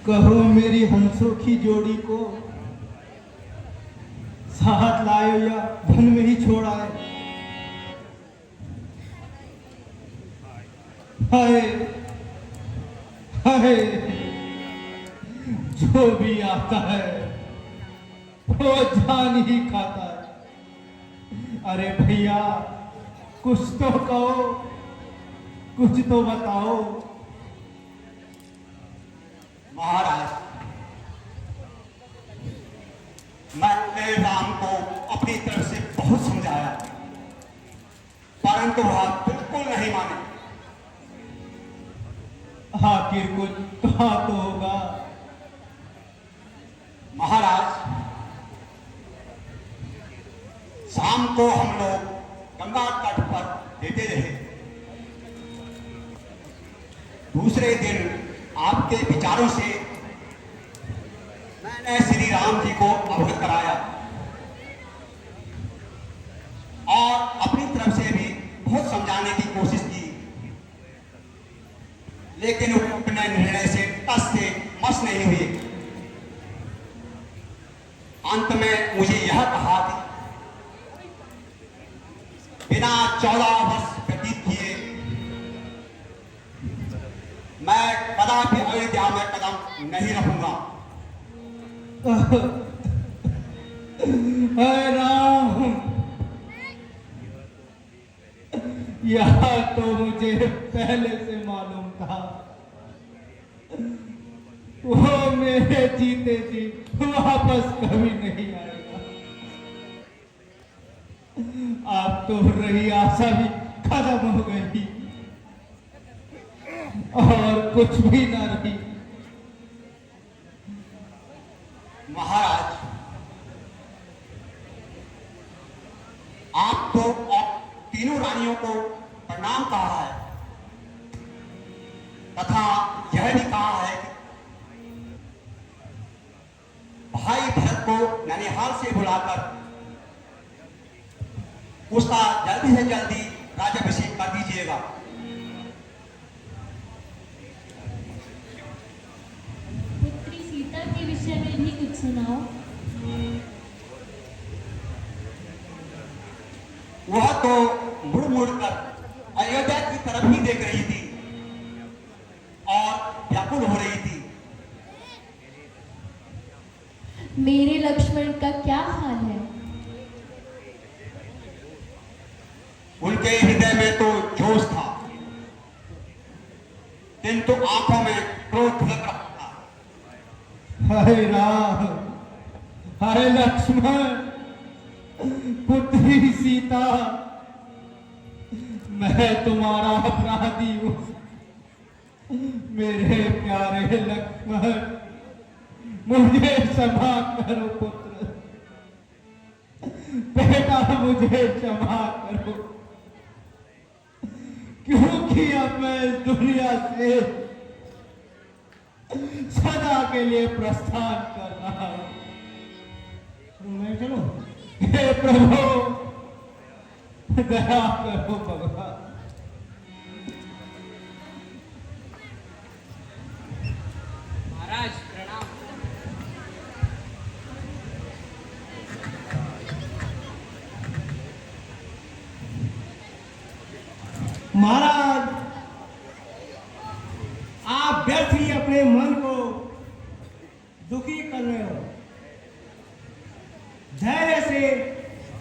कहो मेरी हंसों की जोड़ी को साथ लाए या वन में ही छोड़ आए। हाय हाय, जो भी आता है वो जान ही खाता है। अरे भैया कुछ तो कहो, कुछ तो बताओ। महाराज, मैंने राम को अपनी तरफ से बहुत समझाया, परंतु वह बिल्कुल नहीं माने। आखिर कुछ कहा तो होगा। महाराज, शाम को हम लोग गंगा तट पर लेटे रहे। दूसरे दिन आपके विचारों से मैंने श्री राम जी को अवगत कराया और अपनी तरफ से भी बहुत समझाने की कोशिश की, लेकिन वो अपने निर्णय से टस से मस नहीं हुए। अंत में मुझे यह कहा कि बिना 14 वर्ष व्यतीत किए मैं कदापि अयोध्या में कदम नहीं रखूंगा। हाय राम, यह तो मुझे पहले से मालूम था। वो मेरे जीते जी वापस कभी नहीं आएगा। अब तो रही आशा भी खत्म हो गई और कुछ भी ना रही। महाराज, आप तो तीनों रानियों को प्रणाम कहा है तथा यह भी कहा है कि भाई भरत को ननिहाल से बुलाकर उसका जल्दी से जल्दी राज्याभिषेक कर दीजिएगा। पुत्री सीता के विषय में भी कुछ सुनाओ। वह तो मुड़ मुड़ कर अयोध्या की तरफ ही देख रही थी और व्याकुल हो रही थी। मेरे लक्ष्मण का क्या हाल है? उनके हृदय में तो जोश था, किंतु आंखों में क्रोध झलक रहा था। हाय राम, हाय लक्ष्मण, पुत्री सीता, मैं तुम्हारा अपराधी हूं। मेरे प्यारे लक्ष्मण, मुझे क्षमा करो पुत्र, बेटा मुझे क्षमा करो, क्योंकि अब मैं इस दुनिया से सदा के लिए प्रस्थान कर रहा हूं। मैं चलूं? हे प्रभु, दया करो भगवान। महाराज प्रणाम। महाराज, आप व्यर्थ ही अपने मन को दुखी कर रहे हो। धैर्य से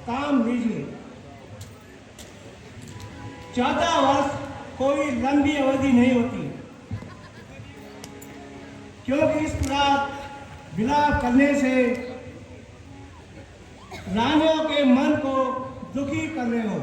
काम लीजिए। 14 वर्ष कोई लंबी अवधि नहीं होती, क्योंकि इस प्रकार विलाप करने से रानियों के मन को दुखी कर रहे हो।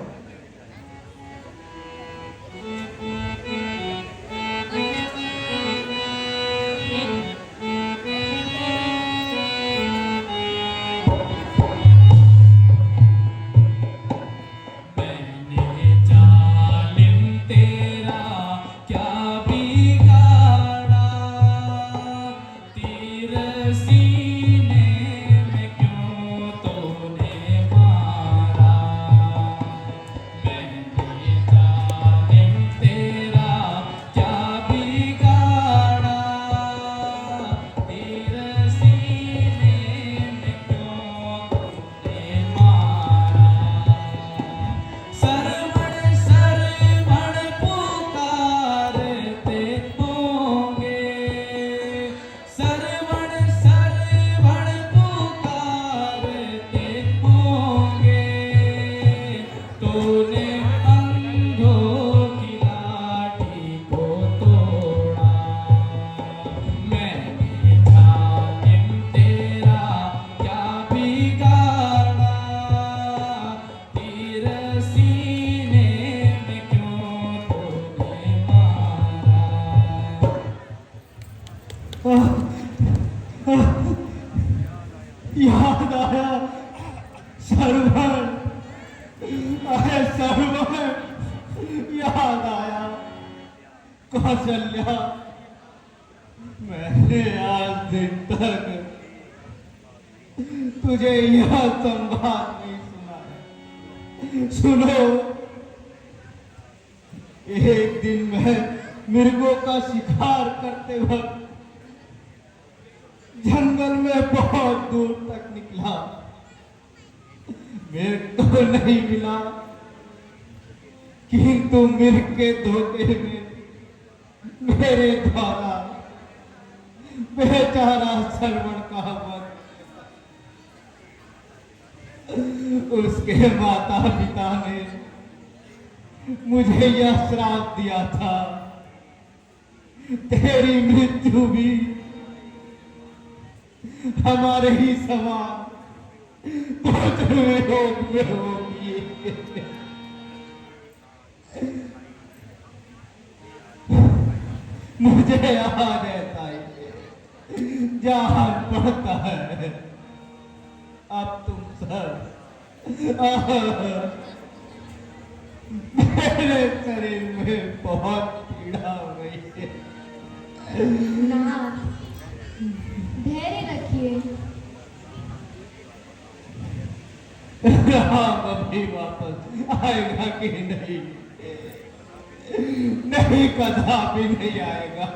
याद आया सरवण, अरे सरवण, याद आया कौशल्या। मैंने आज दिन तक तुझे यह संवाद नहीं सुनाया। सुनो, एक दिन मैं मृगों का शिकार करते वक्त जंगल में बहुत दूर तक निकला। मेरे को नहीं मिला, किंतु मृग के धोखे में मेरे द्वारा बेचारा श्रवण का वध, उसके माता पिता ने मुझे यह श्राप दिया था, तेरी मृत्यु भी हमारे ही समान रोग में होगी। मुझे याद रहता है जहां पड़ता है। अब तुम सब मेरे शरीर में बहुत पीड़ा हो गई है। नाथ, धैर्य रखिए। राम अभी वापस आएगा कि नहीं? नहीं, कदापि नहीं आएगा।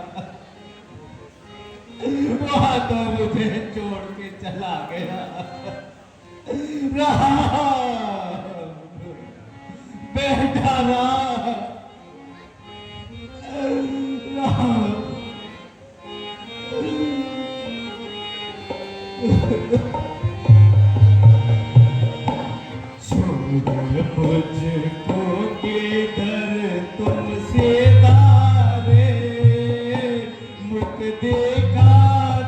वहां तो मुझे छोड़ के चला गया। राम, बेटा राम, राम। मुझको किधर तुमसे दारे, मुख देखा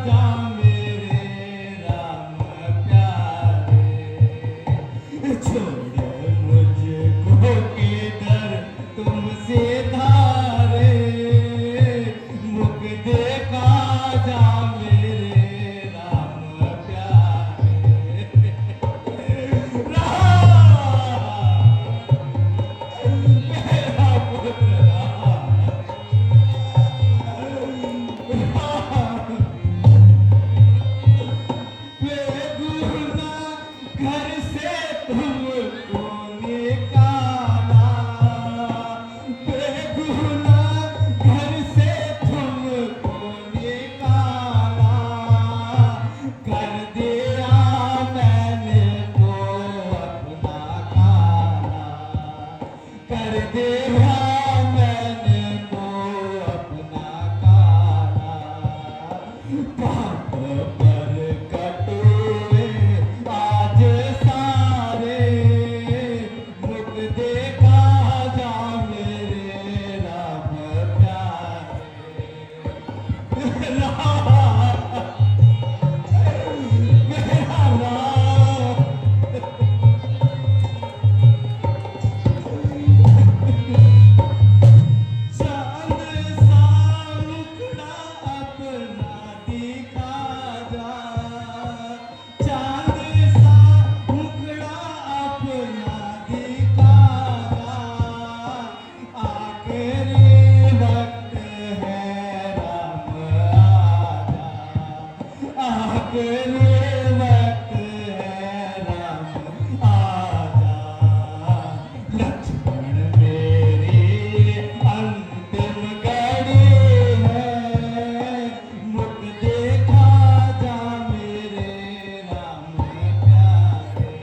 जा मेरे राम प्यारे। छोड़ मुझको किधर तुमसे धारे, मुख देखा जा मेरे राम प्यारे। कर दिया मैंने को अपना काला, पाप पर कटुए आज सारे, मुख देखा जा मेरे राम प्यारे। मेरा राम, चांद सा मुखड़ा अपना दिखा जा, चांद सा मुखड़ा अपना दिखा जा। आखिरी वक्त है राम आजा, आखिरी वक्त है राम आजा। लक्ष्मण मेरी अंतिम घड़ी है, मुख देखा जा मेरे राम प्यारे।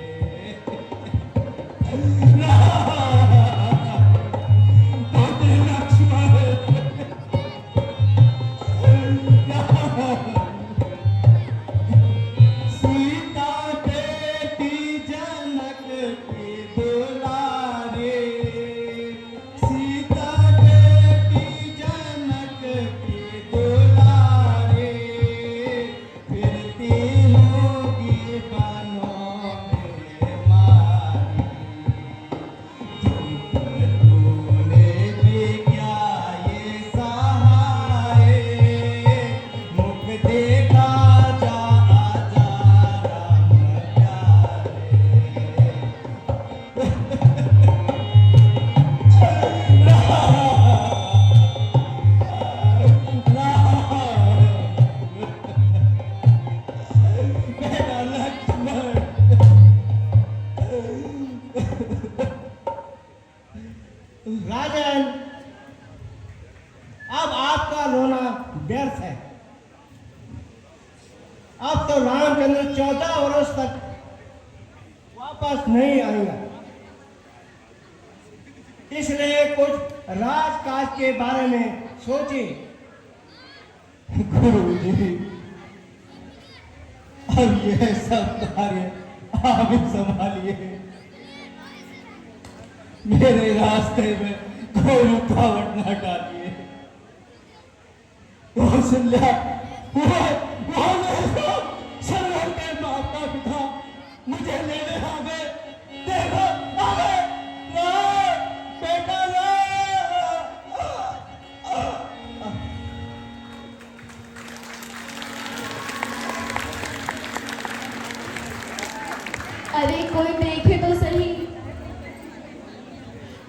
पुत्र लक्ष्मण, अब तो रामचंद्र 14 वर्ष तक वापस नहीं आएगा, इसलिए कुछ राजकाज के बारे में सोचिए। गुरुजी, अब यह सब कार्य आप ही संभालिए। मेरे रास्ते में कोई रुकावट न डालिए। कौशल्या, वो सरवर के माता पिता मुझे लेने आ गए। देखो, आ गए। ला, बेटा ला। अरे कोई देखे तो सही,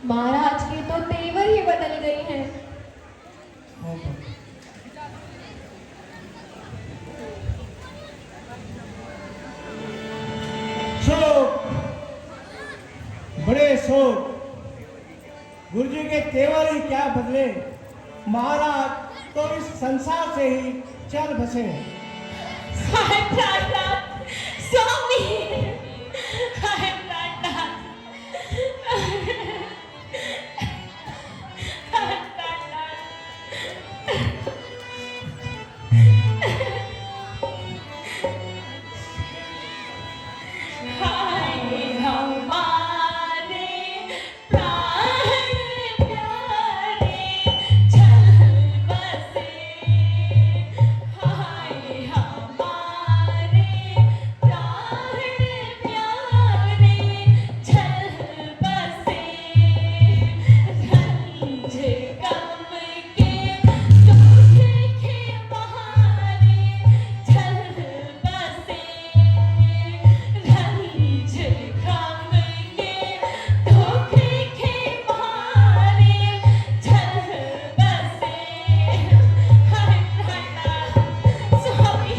महाराज के तो तेवर ही बदल गए हैं। शोक, बड़े शोक। गुरुजी के तेवर ही क्या बदले, महाराज तो इस संसार से ही चल बसे हैं। हाय प्राणनाथ, स्वामी, हाय प्राणनाथ, हाय प्राणनाथ। हाय हमारे प्राण प्यारे चल बसे, हाय हमारे प्राण प्यारे चल बसे। रंज गम के दुख के मारे चल बसे, रंज गम के दुख के मारे चल बसे। हाय प्राणनाथ, स्वामी।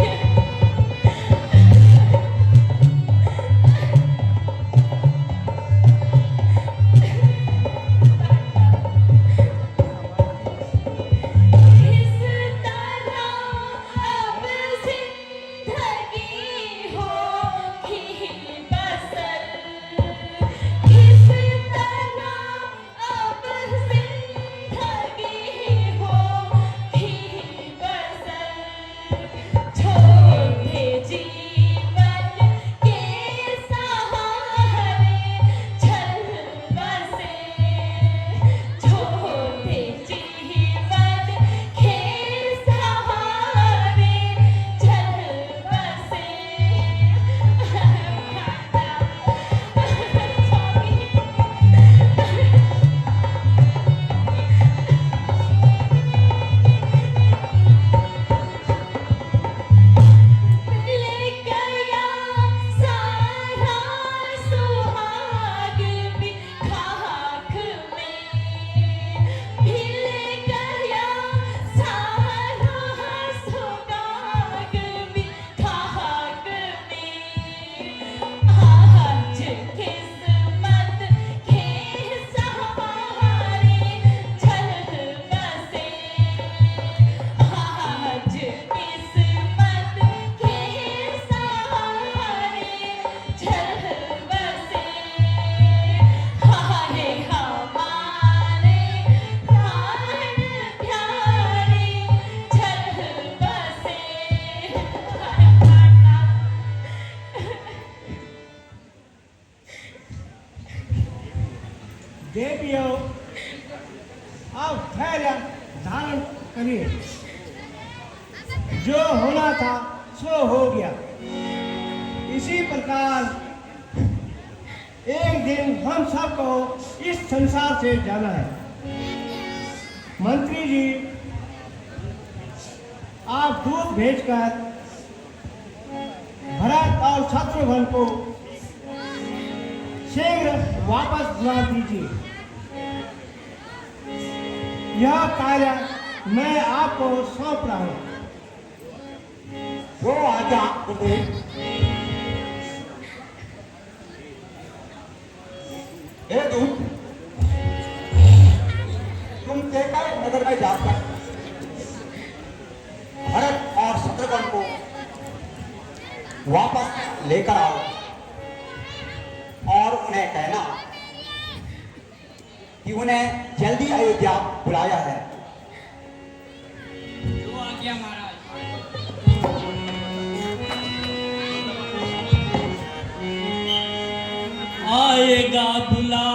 इस तरह अब जिंदगी होगी बसर, इस तरह अब जिंदगी होगी बसर। छोटे जीवन के सहारे चल बसे, छोटे जीवन के सहारे चल बसे। मिल गया सारा सुहाग भी खाक में, मिल गया सारा सुहाग भी खाक में। आज किस्मत के सहारे चल बसे, आज किस्मत के सहारे चल बसे। हाय हमारे प्राण प्यारे चल बसे। हाय प्राणनाथ। देवियों, अब धैर्य धारण करिए। जो होना था सो हो गया। इसी प्रकार एक दिन हम सबको इस संसार से जाना है। मंत्री जी, आप दूत भेजकर भरत और शत्रुघ्न को शीघ्र वापस बुला दीजिए। यह कार्य मैं आपको सौंप रहा हूं। वो आजा कुलदेव। हे दूत, तुम केकई नगर में जाकर भरत और शत्रुघ्न को वापस लेकर आओ और उन्हें कहना कि उन्हें जल्दी अयोध्या बुलाया है। जो आज्ञा महाराज। आएगा बुला